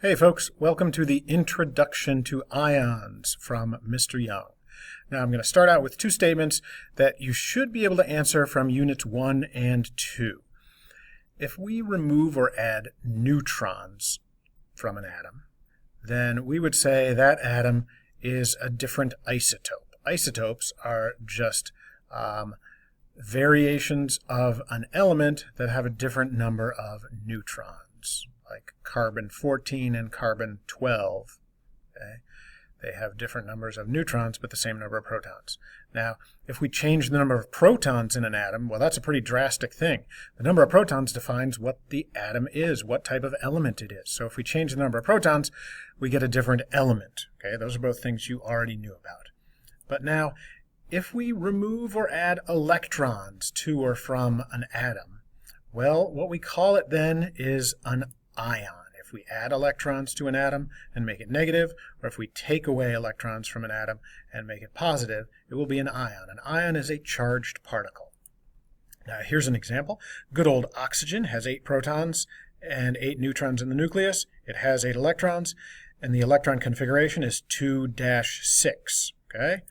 Hey folks, welcome to the Introduction to Ions from Mr. Young. Now I'm going to start out with two statements that you should be able to answer from Units 1 and 2. If we remove or add neutrons from an atom, then we would say that atom is a different isotope. Isotopes are just variations of an element that have a different number of neutrons, like carbon-14 and carbon-12. Okay? They have different numbers of neutrons, but the same number of protons. Now, if we change the number of protons in an atom, well, that's a pretty drastic thing. The number of protons defines what the atom is, what type of element it is. So if we change the number of protons, we get a different element. Okay? Those are both things you already knew about. But now, if we remove or add electrons to or from an atom, well, what we call it then is an ion. If we add electrons to an atom and make it negative, or if we take away electrons from an atom and make it positive, it will be an ion. An ion is a charged particle. Now here's an example. Good old oxygen has 8 protons and 8 neutrons in the nucleus. It has 8 electrons, and the electron configuration is 2-6. Okay?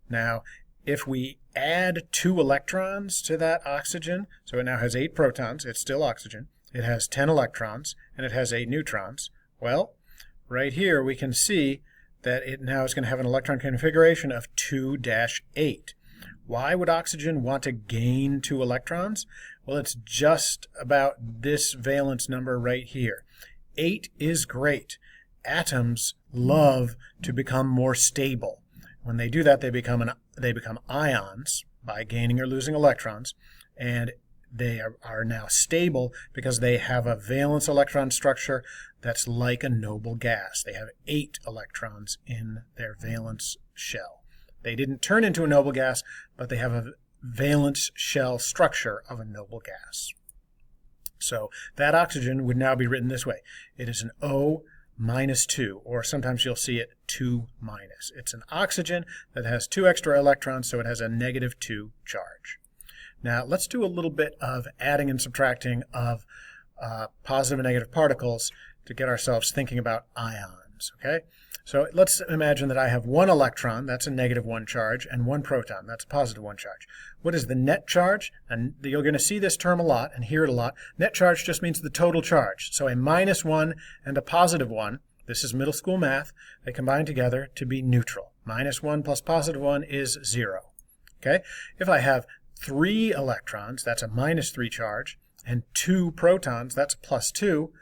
Now, if we add 2 electrons to that oxygen, so it now has 8 protons, it's still oxygen, it has 10 electrons, and it has 8 neutrons, well, right here we can see that it now is going to have an electron configuration of 2-8. Why would oxygen want to gain 2 electrons? Well, it's just about this valence number right here. 8 is great. Atoms love to become more stable. When they do that, they become ions by gaining or losing electrons, and they are now stable because they have a valence electron structure that's like a noble gas. They have 8 electrons in their valence shell. They didn't turn into a noble gas, but they have a valence shell structure of a noble gas. So that oxygen would now be written this way. It is an O-2, or sometimes you'll see it 2-. It's an oxygen that has 2 extra electrons, so it has a -2 charge. Now let's do a little bit of adding and subtracting of positive and negative particles to get ourselves thinking about ions. Okay? So let's imagine that I have 1 electron, that's a -1 charge, and 1 proton, that's a +1 charge. What is the net charge? And you're going to see this term a lot and hear it a lot. Net charge just means the total charge. So a -1 and a +1, this is middle school math, they combine together to be neutral. -1 plus +1 is 0. Okay? If I have 3 electrons, that's a -3 charge, and 2 protons, that's a +2,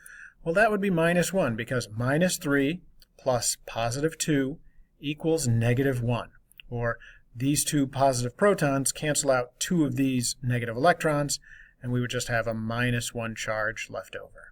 well, that would be -1 because -3 plus +2 equals -1. Or these 2 positive protons cancel out 2 of these negative electrons, and we would just have a -1 charge left over.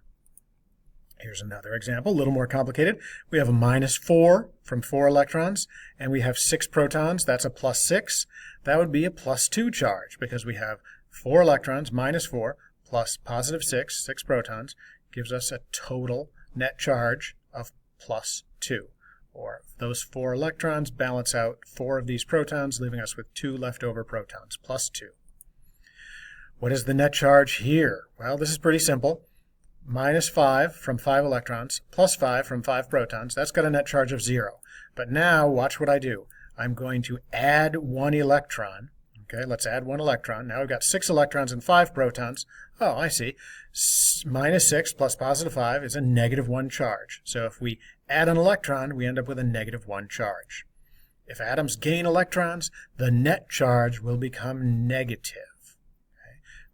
Here's another example, a little more complicated. We have a -4 from 4 electrons, and we have 6 protons, that's a +6. That would be a +2 charge because we have 4 electrons, -4, plus +6, 6 protons, gives us a total net charge of +2. Or those 4 electrons balance out 4 of these protons, leaving us with 2 leftover protons, +2. What is the net charge here? Well, this is pretty simple. -5 from 5 electrons, plus 5 from 5 protons, that's got a net charge of 0. But now, watch what I do. I'm going to add 1 electron. Okay, let's add 1 electron. Now we've got 6 electrons and 5 protons. Oh, I see. -6 plus +5 is a -1 charge. So if we add an electron, we end up with a -1 charge. If atoms gain electrons, the net charge will become negative.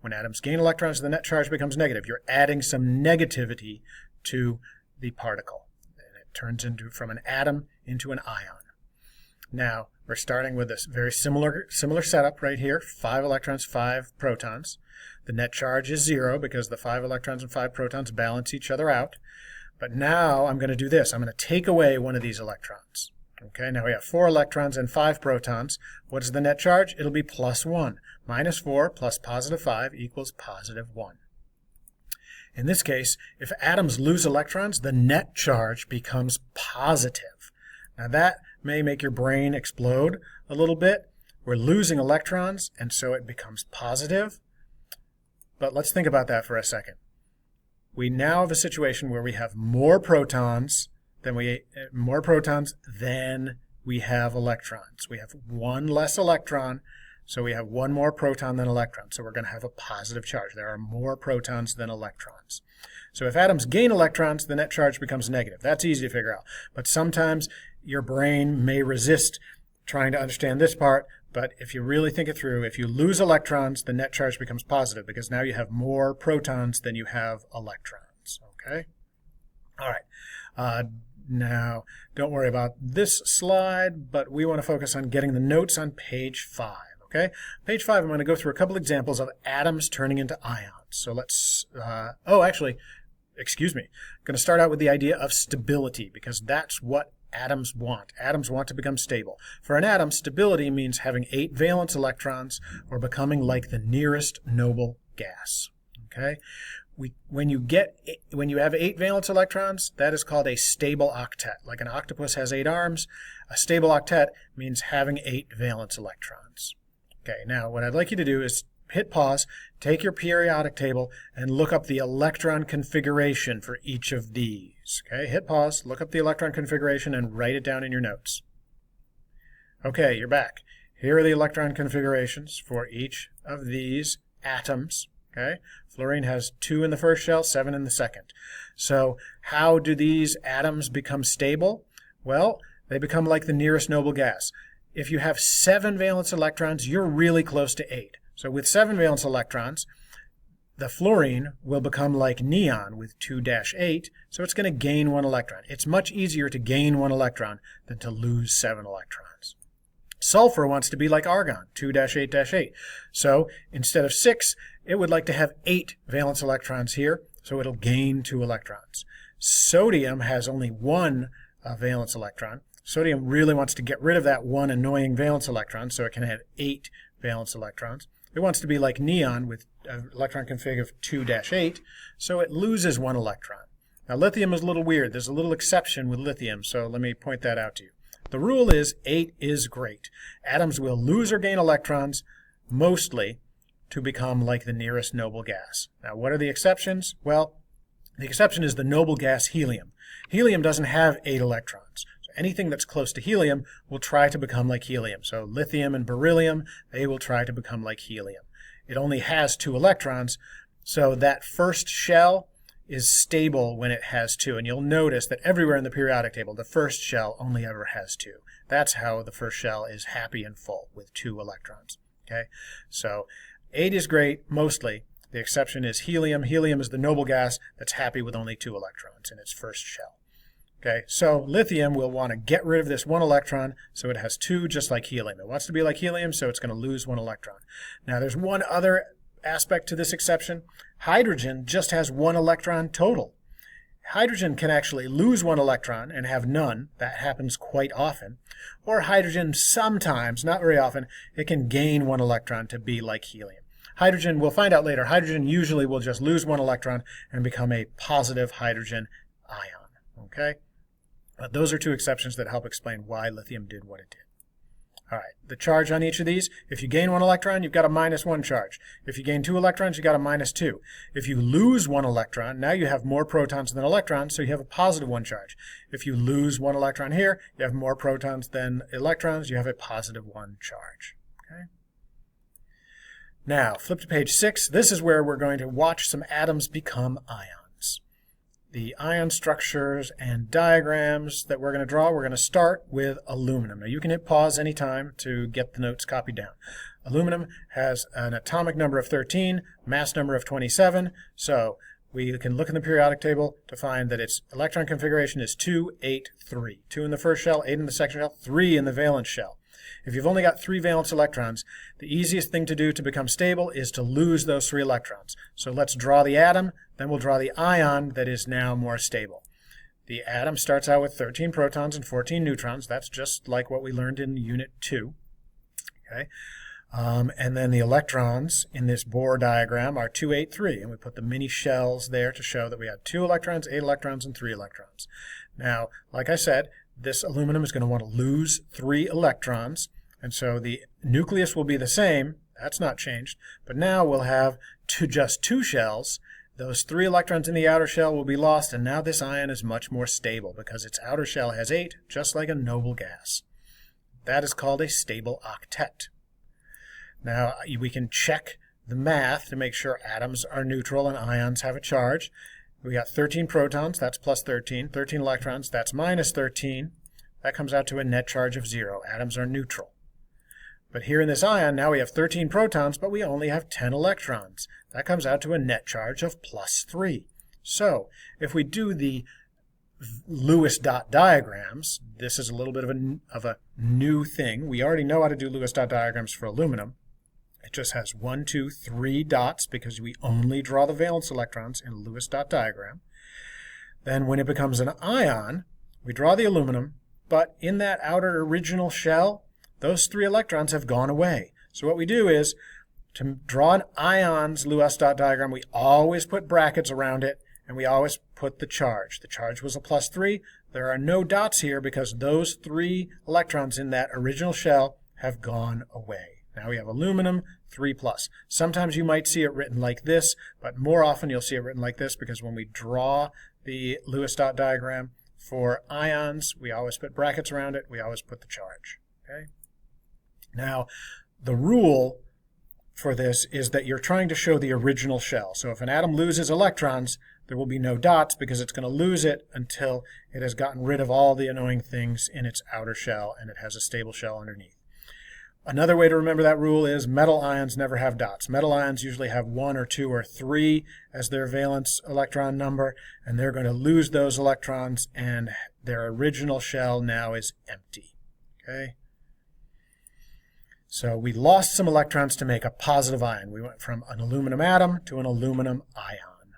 When atoms gain electrons, the net charge becomes negative. You're adding some negativity to the particle. And it turns from an atom into an ion. Now, we're starting with this very similar setup right here. 5 electrons, 5 protons. The net charge is 0 because the 5 electrons and 5 protons balance each other out. But now I'm going to do this. I'm going to take away one of these electrons. Okay, now we have 4 electrons and 5 protons. What is the net charge? It'll be +1. -4 plus +5 equals +1. In this case, if atoms lose electrons, the net charge becomes positive. Now that may make your brain explode a little bit. We're losing electrons, and so it becomes positive. But let's think about that for a second. we now have a situation where we have more protons than we have electrons. We have one less electron, so we have one more proton than electron. So we're going to have a positive charge. There are more protons than electrons. So if atoms gain electrons, the net charge becomes negative. That's easy to figure out. But sometimes your brain may resist trying to understand this part. But if you really think it through, if you lose electrons, the net charge becomes positive because now you have more protons than you have electrons. Okay? All right. Now, don't worry about this slide, but we want to focus on getting the notes on page 5. Okay? Page 5, I'm going to go through a couple examples of atoms turning into ions. So let's, excuse me. I'm going to start out with the idea of stability because that's what atoms want. Atoms want to become stable. For an atom, stability means having 8 valence electrons or becoming like the nearest noble gas. Okay? When you have 8 valence electrons, that is called a stable octet. Like an octopus has 8 arms, a stable octet means having 8 valence electrons. Okay, now what I'd like you to do is hit pause, take your periodic table, and look up the electron configuration for each of these. Okay, hit pause, look up the electron configuration, and write it down in your notes. Okay, you're back. Here are the electron configurations for each of these atoms. Okay, fluorine has 2 in the first shell, 7 in the second. So how do these atoms become stable? Well, they become like the nearest noble gas. If you have 7 valence electrons, you're really close to 8. So with 7 valence electrons, the fluorine will become like neon with 2-8, so it's going to gain 1 electron. It's much easier to gain 1 electron than to lose 7 electrons. Sulfur wants to be like argon, 2-8-8. So instead of 6, it would like to have 8 valence electrons here, so it'll gain 2 electrons. Sodium has only 1 valence electron. Sodium really wants to get rid of that 1 annoying valence electron, so it can have 8 valence electrons. It wants to be like neon with an electron config of 2-8, so it loses 1 electron. Now lithium is a little weird. There's a little exception with lithium, so let me point that out to you. The rule is 8 is great. Atoms will lose or gain electrons, mostly, to become like the nearest noble gas. Now what are the exceptions? Well, the exception is the noble gas helium. Helium doesn't have 8 electrons. Anything that's close to helium will try to become like helium. So lithium and beryllium, they will try to become like helium. It only has 2 electrons, so that first shell is stable when it has 2. And you'll notice that everywhere in the periodic table, the first shell only ever has 2. That's how the first shell is happy and full with 2 electrons. Okay, so 8 is great, mostly. The exception is helium. Helium is the noble gas that's happy with only 2 electrons in its first shell. Okay, so lithium will want to get rid of this 1 electron, so it has 2 just like helium. It wants to be like helium, so it's going to lose 1 electron. Now there's one other aspect to this exception. Hydrogen just has 1 electron total. Hydrogen can actually lose 1 electron and have none. That happens quite often. Or hydrogen sometimes, not very often, it can gain 1 electron to be like helium. Hydrogen, we'll find out later, hydrogen usually will just lose 1 electron and become a positive hydrogen ion. Okay? But those are 2 exceptions that help explain why lithium did what it did. All right, the charge on each of these, if you gain 1 electron, you've got a -1 charge. If you gain 2 electrons, you've got a -2. If you lose 1 electron, now you have more protons than electrons, so you have a +1 charge. If you lose 1 electron here, you have more protons than electrons, you have a +1 charge. Okay? Now, flip to page 6. This is where we're going to watch some atoms become ions. The ion structures and diagrams that we're going to draw, we're going to start with aluminum. Now you can hit pause anytime to get the notes copied down. Aluminum has an atomic number of 13, mass number of 27, so we can look in the periodic table to find that its electron configuration is 2, 8, 3. 2 in the first shell, 8 in the second shell, 3 in the valence shell. If you've only got 3 valence electrons, the easiest thing to do to become stable is to lose those 3 electrons. So let's draw the atom, then we'll draw the ion that is now more stable. The atom starts out with 13 protons and 14 neutrons. That's just like what we learned in Unit 2. Okay? And then the electrons in this Bohr diagram are 2, 8, 3. And we put the mini shells there to show that we had 2 electrons, 8 electrons, and 3 electrons. Now, like I said, this aluminum is going to want to lose 3 electrons. And so the nucleus will be the same. That's not changed. But now we'll have just 2 shells those 3 electrons in the outer shell will be lost, and now this ion is much more stable because its outer shell has 8, just like a noble gas. That is called a stable octet. Now, we can check the math to make sure atoms are neutral and ions have a charge. We got 13 protons, that's plus 13. 13 electrons, that's minus 13. That comes out to a net charge of 0. Atoms are neutral. But here in this ion, now we have 13 protons, but we only have 10 electrons. That comes out to a net charge of plus 3. So, if we do the Lewis dot diagrams, this is a little bit of a new thing. We already know how to do Lewis dot diagrams for aluminum. It just has 1, 2, 3 dots because we only draw the valence electrons in a Lewis dot diagram. Then when it becomes an ion, we draw the aluminum, but in that outer original shell, those 3 electrons have gone away. So what we do is, to draw an ion's Lewis dot diagram, we always put brackets around it, and we always put the charge. The charge was a plus 3. There are no dots here because those 3 electrons in that original shell have gone away. Now we have aluminum 3+. Sometimes you might see it written like this, but more often you'll see it written like this because when we draw the Lewis dot diagram for ions, we always put brackets around it. We always put the charge. Okay? Now, the rule for this is that you're trying to show the original shell. So if an atom loses electrons, there will be no dots because it's going to lose it until it has gotten rid of all the annoying things in its outer shell and it has a stable shell underneath. Another way to remember that rule is metal ions never have dots. Metal ions usually have 1 or 2 or 3 as their valence electron number, and they're going to lose those electrons, and their original shell now is empty. Okay? So we lost some electrons to make a positive ion. We went from an aluminum atom to an aluminum ion.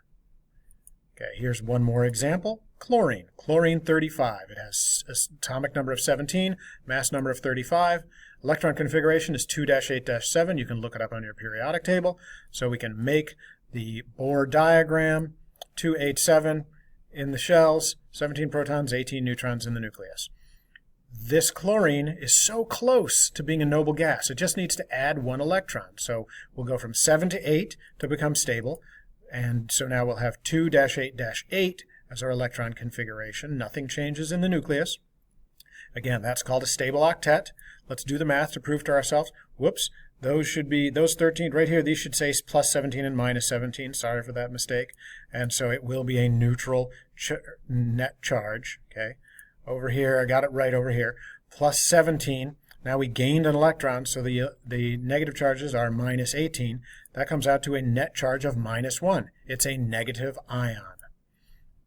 Okay, here's one more example. Chlorine. Chlorine 35. It has an atomic number of 17, mass number of 35. Electron configuration is 2-8-7. You can look it up on your periodic table. So we can make the Bohr diagram, 2-8-7 in the shells, 17 protons, 18 neutrons in the nucleus. This chlorine is so close to being a noble gas. It just needs to add 1 electron. So we'll go from 7 to 8 to become stable. And so now we'll have 2-8-8 as our electron configuration. Nothing changes in the nucleus. Again, that's called a stable octet. Let's do the math to prove to ourselves. Whoops, those should be, those 13 right here, these should say plus 17 and minus 17. Sorry for that mistake. And so it will be a neutral net charge. Okay. Over here, I got it right over here. Plus 17. Now we gained an electron, so the negative charges are minus 18. That comes out to a net charge of minus 1. It's a negative ion.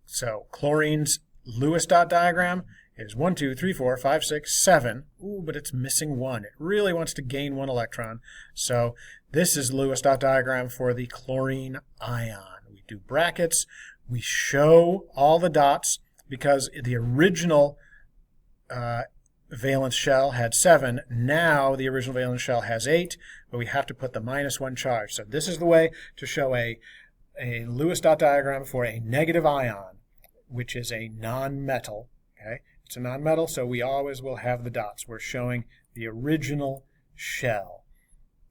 So chlorine's Lewis dot diagram is 1, 2, 3, 4, 5, 6, 7. Ooh, but it's missing 1. It really wants to gain 1 electron. So this is Lewis dot diagram for the chlorine ion. We do brackets. We show all the dots because the original valence shell had 7. Now the original valence shell has 8, but we have to put the minus 1 charge. So this is the way to show a Lewis dot diagram for a negative ion, which is a non-metal. Okay? It's a non-metal, so we always will have the dots. We're showing the original shell.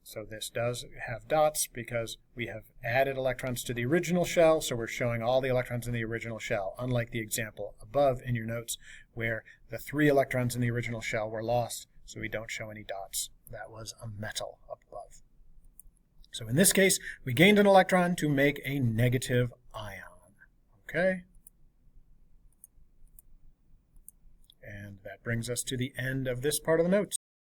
So this does have dots because we have added electrons to the original shell, so we're showing all the electrons in the original shell, unlike the example above in your notes where the 3 electrons in the original shell were lost, so we don't show any dots. That was a metal up above. So in this case, we gained an electron to make a negative ion. Okay? And that brings us to the end of this part of the notes.